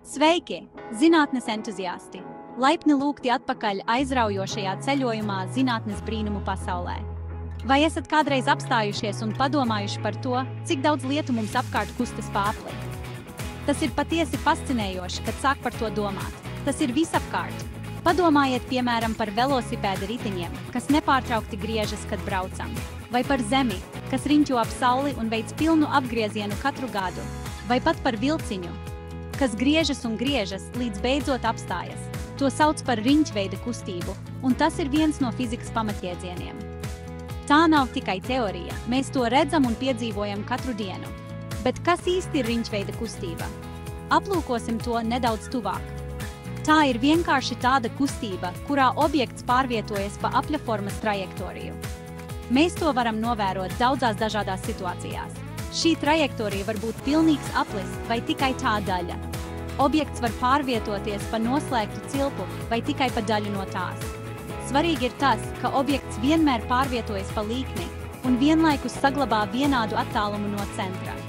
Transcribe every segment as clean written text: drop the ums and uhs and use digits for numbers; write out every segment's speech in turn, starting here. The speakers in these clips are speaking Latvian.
Sveiki, zinātnes entuziasti! Laipni lūgti atpakaļ aizraujošajā ceļojumā zinātnes brīnumu pasaulē. Vai esat kādreiz apstājušies un padomājuši par to, cik daudz lietu mums apkārt kustas pa apli? Tas ir patiesi fascinējoši, kad sāk par to domāt. Tas ir visapkārt. Padomājiet, piemēram, par velosipēda riteņiem, kas nepārtraukti griežas, kad braucam. Vai par Zemi, kas riņķo ap Sauli un veic pilnu apgriezienu katru gadu. Vai pat par vilciņu, kas griežas un griežas, līdz beidzot apstājas. To sauc par riņķveida kustību, un tas ir viens no fizikas pamatjēdzieniem. Tā nav tikai teorija, mēs to redzam un piedzīvojam katru dienu. Bet kas īsti ir riņķveida kustība? Aplūkosim to nedaudz tuvāk. Tā ir vienkārši tāda kustība, kurā objekts pārvietojas pa apļaformas trajektoriju. Mēs to varam novērot daudzās dažādās situācijās. Šī trajektorija var būt pilnīgs aplis vai tikai tā daļa. Objekts var pārvietoties pa noslēgtu cilpu vai tikai pa daļu no tās. Svarīgi ir tas, ka objekts vienmēr pārvietojas pa līkni un vienlaikus saglabā vienādu attālumu no centra.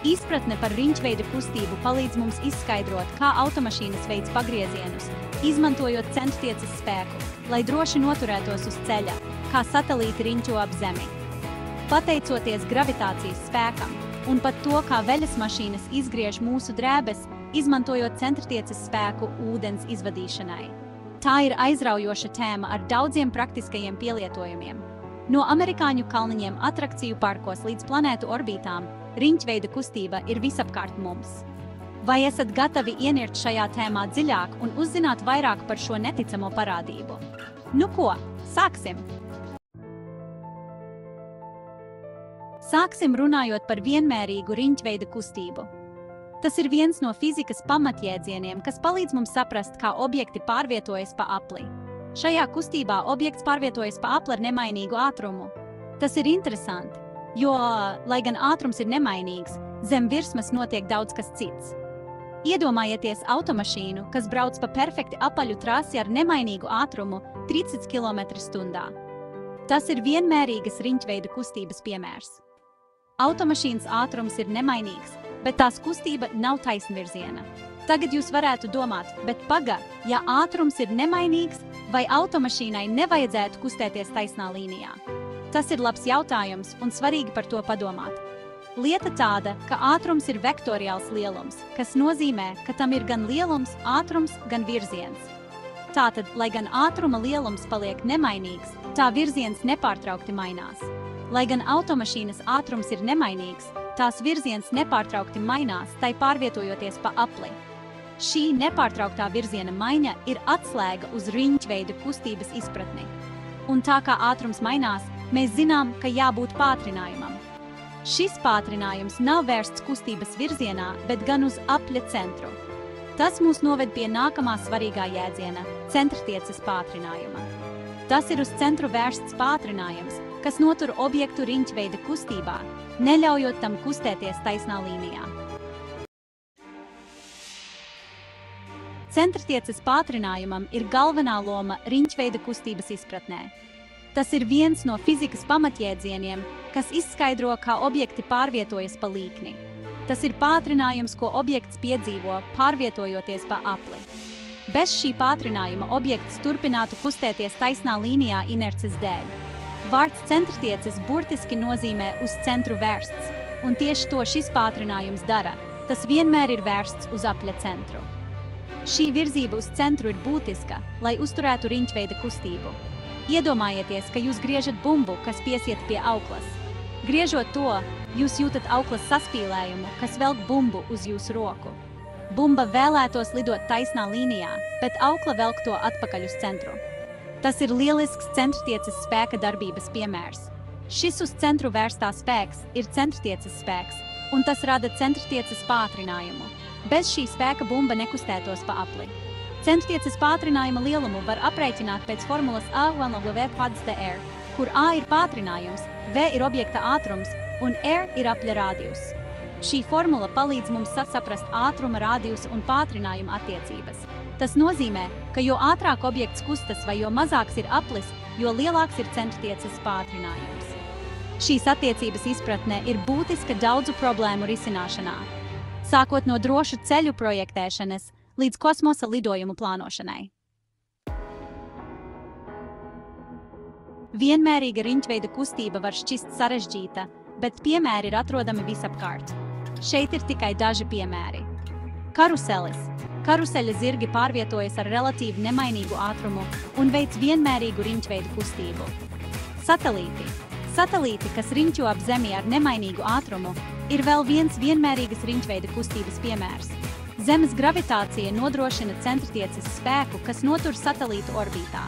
Izpratne par riņķveida kustību palīdz mums izskaidrot, kā automašīnas veic pagriezienus, izmantojot centrtieces spēku, lai droši noturētos uz ceļa, kā satelīti riņķo ap Zemi. Pateicoties gravitācijas spēkam un pat to, kā veļas mašīnas izgriež mūsu drēbes, izmantojot centrtieces spēku ūdens izvadīšanai. Tā ir aizraujoša tēma ar daudziem praktiskajiem pielietojumiem. No amerikāņu kalniņiem atrakciju parkos līdz planētu orbītām, riņķveida kustība ir visapkārt mums. Vai esat gatavi ienirt šajā tēmā dziļāk un uzzināt vairāk par šo neticamo parādību? Nu ko, sāksim! Sāksim runājot par vienmērīgu riņķveida kustību. Tas ir viens no fizikas pamatjēdzieniem, kas palīdz mums saprast, kā objekti pārvietojas pa apli. Šajā kustībā objekts pārvietojas pa apli ar nemainīgu ātrumu. Tas ir interesanti, jo, lai gan ātrums ir nemainīgs, zem virsmas notiek daudz kas cits. Iedomājieties automašīnu, kas brauc pa perfekti apaļu trasi ar nemainīgu ātrumu 30 km/h. Tas ir vienmērīgas riņķveida kustības piemērs. Automašīnas ātrums ir nemainīgs, bet tās kustība nav taisnvirziena. Tagad jūs varētu domāt, bet ja ātrums ir nemainīgs, vai automašīnai nevajadzētu kustēties taisnā līnijā? Tas ir labs jautājums un svarīgi par to padomāt. Lieta tāda, ka ātrums ir vektoriāls lielums, kas nozīmē, ka tam ir gan lielums, ātrums, gan virziens. Tātad, lai gan ātruma lielums paliek nemainīgs, tā virziens nepārtraukti mainās. Lai gan automašīnas ātrums ir nemainīgs, tās virziens nepārtraukti mainās, tai pārvietojoties pa apli. Šī nepārtrauktā virziena maiņa ir atslēga uz riņķveida kustības izpratni. Un tā kā ātrums mainās, mēs zinām, ka jābūt pātrinājumam. Šis pātrinājums nav vērsts kustības virzienā, bet gan uz apļa centru. Tas mūs noved pie nākamā svarīgā jēdziena – centrtieces pātrinājuma. Tas ir uz centru vērsts pātrinājums, kas notur objektu riņķveida kustībā, neļaujot tam kustēties taisnā līnijā. Centrtieces pātrinājumam ir galvenā loma riņķveida kustības izpratnē. Tas ir viens no fizikas pamatjēdzieniem, kas izskaidro, kā objekti pārvietojas pa līkni. Tas ir pātrinājums, ko objekts piedzīvo, pārvietojoties pa apli. Bez šī pātrinājuma objekts turpinātu kustēties taisnā līnijā inerces dēļ. Vārds centrtieces burtiski nozīmē uz centru vērsts, un tieši to šis pātrinājums dara. Tas vienmēr ir vērsts uz apļa centru. Šī virzība uz centru ir būtiska, lai uzturētu riņķveida kustību. Iedomājieties, ka jūs griežat bumbu, kas piesiet pie auklas. Griežot to, jūs jūtat auklas saspīlējumu, kas velk bumbu uz jūsu roku. Bumba vēlētos lidot taisnā līnijā, bet aukla velk to atpakaļ uz centru. Tas ir lielisks centrtieces spēka darbības piemērs. Šis uz centru vērstā spēks ir centrtieces spēks, un tas rada centrtieces pātrinājumu. Bez šī spēka bumba nekustētos pa apli. Centrtieces pātrinājuma lielumu var aprēķināt pēc formulas A1/V², kur A ir pātrinājums, V ir objekta ātrums un R ir apļa rādijus. Šī formula palīdz mums saprast ātruma rādijus un pātrinājuma attiecības. Tas nozīmē, ka jo ātrāk objekts kustas vai jo mazāks ir aplis, jo lielāks ir centrtieces pātrinājums. Šīs attiecības izpratne ir būtiska daudzu problēmu risināšanā. sākot no drošu ceļu projektēšanas līdz kosmosa lidojumu plānošanai. Vienmērīga riņķveida kustība var šķist sarežģīta, bet piemēri ir atrodami visapkārt. Šeit ir tikai daži piemēri. Karuselis. Karuseļa zirgi pārvietojas ar relatīvi nemainīgu ātrumu un veic vienmērīgu riņķveidu kustību. Satelīti. Satelīti, kas riņķo ap Zemi ar nemainīgu ātrumu, ir vēl viens vienmērīgas riņķveida kustības piemērs. Zemes gravitācija nodrošina centrtieces spēku, kas notur satelītu orbītā.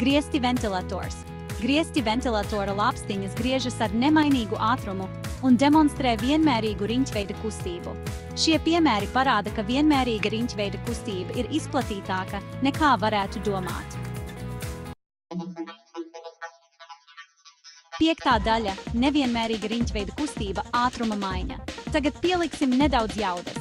Griesti ventilators. Griesti ventilatora lāpstiņas griežas ar nemainīgu ātrumu un demonstrē vienmērīgu riņķveida kustību. Šie piemēri parāda, ka vienmērīga riņķveida kustība ir izplatītāka, nekā varētu domāt. 5. daļa – nevienmērīga riņķveida kustība, ātruma maiņa. Tagad pieliksim nedaudz jaudas.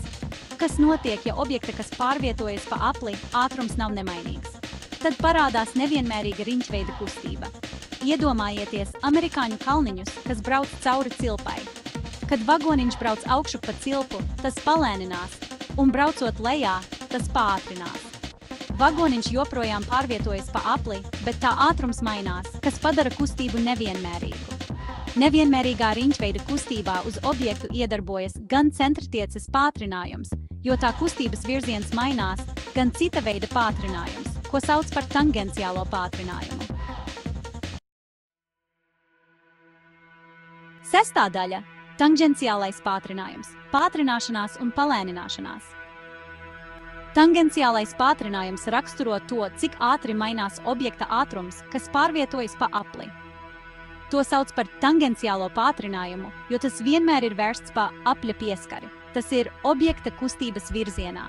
Kas notiek, ja objekta, kas pārvietojas pa apli, ātrums nav nemainīgs? Tad parādās nevienmērīga riņķveida kustība. Iedomājieties amerikāņu kalniņus, kas brauc cauri cilpai. Kad vagoniņš brauc augšu pa cilpu, tas palēninās, un braucot lejā, tas pātrinās. Vagoniņš joprojām pārvietojas pa apli, bet tā ātrums mainās, kas padara kustību nevienmērīgu. Nevienmērīgā riņķveida kustībā uz objektu iedarbojas gan centrtieces pātrinājums, jo tā kustības virziens mainās, gan cita veida pātrinājums, ko sauc par tangenciālo pātrinājumu. 6. daļa – tangenciālais pātrinājums, pātrināšanās un palēnināšanās. Tangenciālais pātrinājums raksturo to, cik ātri mainās objekta ātrums, kas pārvietojas pa apli. To sauc par tangenciālo pātrinājumu, jo tas vienmēr ir vērsts pa apļa pieskari. Tas ir objekta kustības virzienā.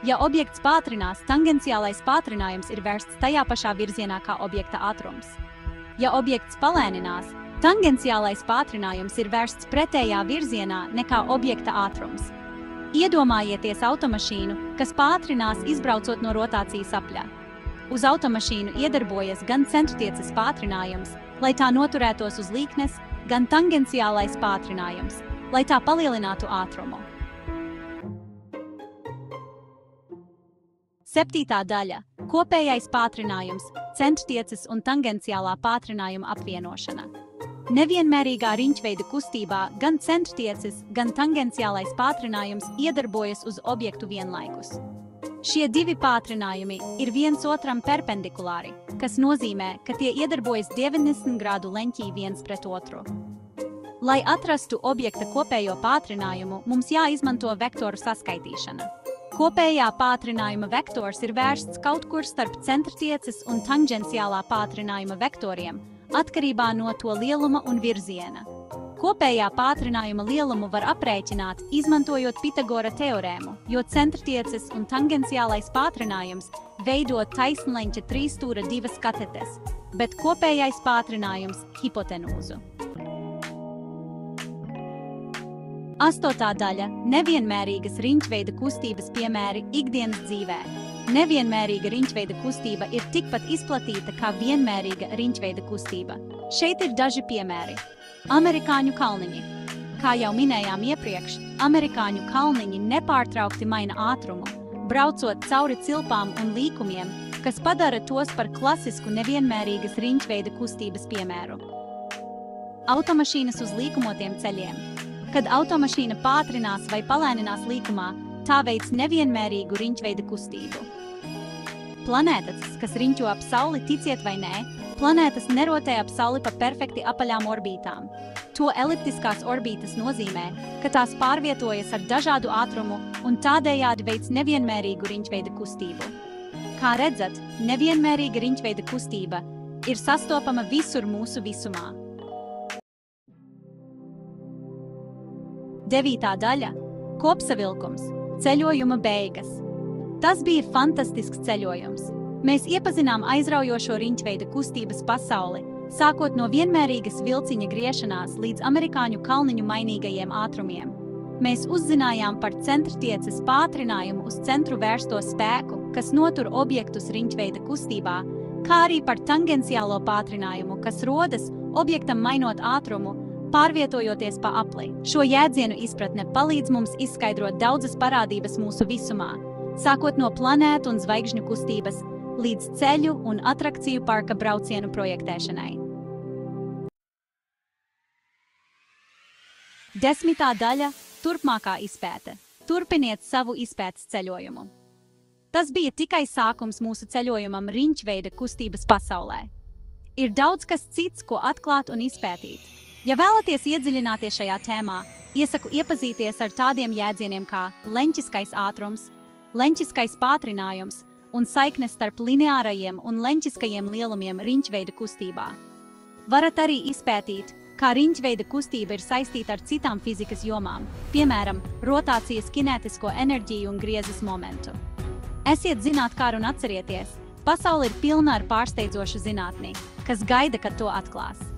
Ja objekts pātrinās, tangenciālais pātrinājums ir vērsts tajā pašā virzienā kā objekta ātrums. Ja objekts palēninās, tangenciālais pātrinājums ir vērsts pretējā virzienā nekā objekta ātrums. Iedomājieties automašīnu, kas pātrinās izbraucot no rotācijas apļa. Uz automašīnu iedarbojas gan centrtieces pātrinājums, lai tā noturētos uz līknes, gan tangenciālais pātrinājums, lai tā palielinātu ātrumu. 7. daļa – kopējais pātrinājums, centrtieces un tangenciālā pātrinājuma apvienošana. Nevienmērīgā riņķveida kustībā gan centrtieces, gan tangenciālais pātrinājums iedarbojas uz objektu vienlaikus. Šie divi pātrinājumi ir viens otram perpendikulāri, kas nozīmē, ka tie iedarbojas 90 grādu leņķī viens pret otru. Lai atrastu objekta kopējo pātrinājumu, mums jāizmanto vektoru saskaitīšana. Kopējā pātrinājuma vektors ir vērsts kaut kur starp centrtieces un tangenciālā pātrinājuma vektoriem, atkarībā no to lieluma un virziena. Kopējā pātrinājuma lielumu var aprēķināt, izmantojot Pitagora teorēmu, jo centrtieces un tangenciālais pātrinājums veido taisnleņķa trīsstūra divas katetes, bet kopējais pātrinājums – hipotenūzu. 8. daļa – nevienmērīgas riņķveida kustības piemēri ikdienas dzīvē. Nevienmērīga riņķveida kustība ir tikpat izplatīta kā vienmērīga riņķveida kustība. Šeit ir daži piemēri. Amerikāņu kalniņi. Kā jau minējām iepriekš, amerikāņu kalniņi nepārtraukti maina ātrumu, braucot cauri cilpām un līkumiem, kas padara tos par klasisku nevienmērīgas riņķveida kustības piemēru. Automašīnas uz līkumotiem ceļiem. Kad automašīna pātrinās vai palēninās līkumā, tā veic nevienmērīgu riņķveida kustību. Planētas, kas riņķo ap Sauli, ticiet vai nē, planētas nerotē ap Sauli pa perfekti apaļām orbītām. To eliptiskās orbītas nozīmē, ka tās pārvietojas ar dažādu ātrumu un tādējādi veic nevienmērīgu riņķveida kustību. Kā redzat, nevienmērīga riņķveida kustība ir sastopama visur mūsu visumā. 9. daļa – kopsavilkums, ceļojuma beigas. Tas bija fantastisks ceļojums. Mēs iepazinām aizraujošo riņķveida kustības pasauli, sākot no vienmērīgas vilciņa griešanās līdz amerikāņu kalniņu mainīgajiem ātrumiem. Mēs uzzinājām par centrtieces pātrinājumu uz centru vērsto spēku, kas notur objektus riņķveida kustībā, kā arī par tangenciālo pātrinājumu, kas rodas objektam mainot ātrumu, pārvietojoties pa apli. Šo jēdzienu izpratne palīdz mums izskaidrot daudzas parādības mūsu visumā, sākot no planētu un zvaigžņu kustības līdz ceļu un atrakciju parka braucienu projektēšanai. 10. daļa – turpmākā izpēte. Turpiniet savu izpētes ceļojumu. Tas bija tikai sākums mūsu ceļojumam riņķveida kustības pasaulē. Ir daudz kas cits, ko atklāt un izpētīt. Ja vēlaties iedziļināties šajā tēmā, iesaku iepazīties ar tādiem jēdzieniem kā leņķiskais ātrums, leņķiskais pātrinājums un saiknes starp lineārajiem un leņķiskajiem lielumiem riņķveida kustībā. Varat arī izpētīt, kā riņķveida kustība ir saistīta ar citām fizikas jomām, piemēram, rotācijas kinētisko enerģiju un griezes momentu. Esiet zinātkāri un atcerieties, pasaule ir pilna ar pārsteidzošu zinātni, kas gaida, kad to atklās.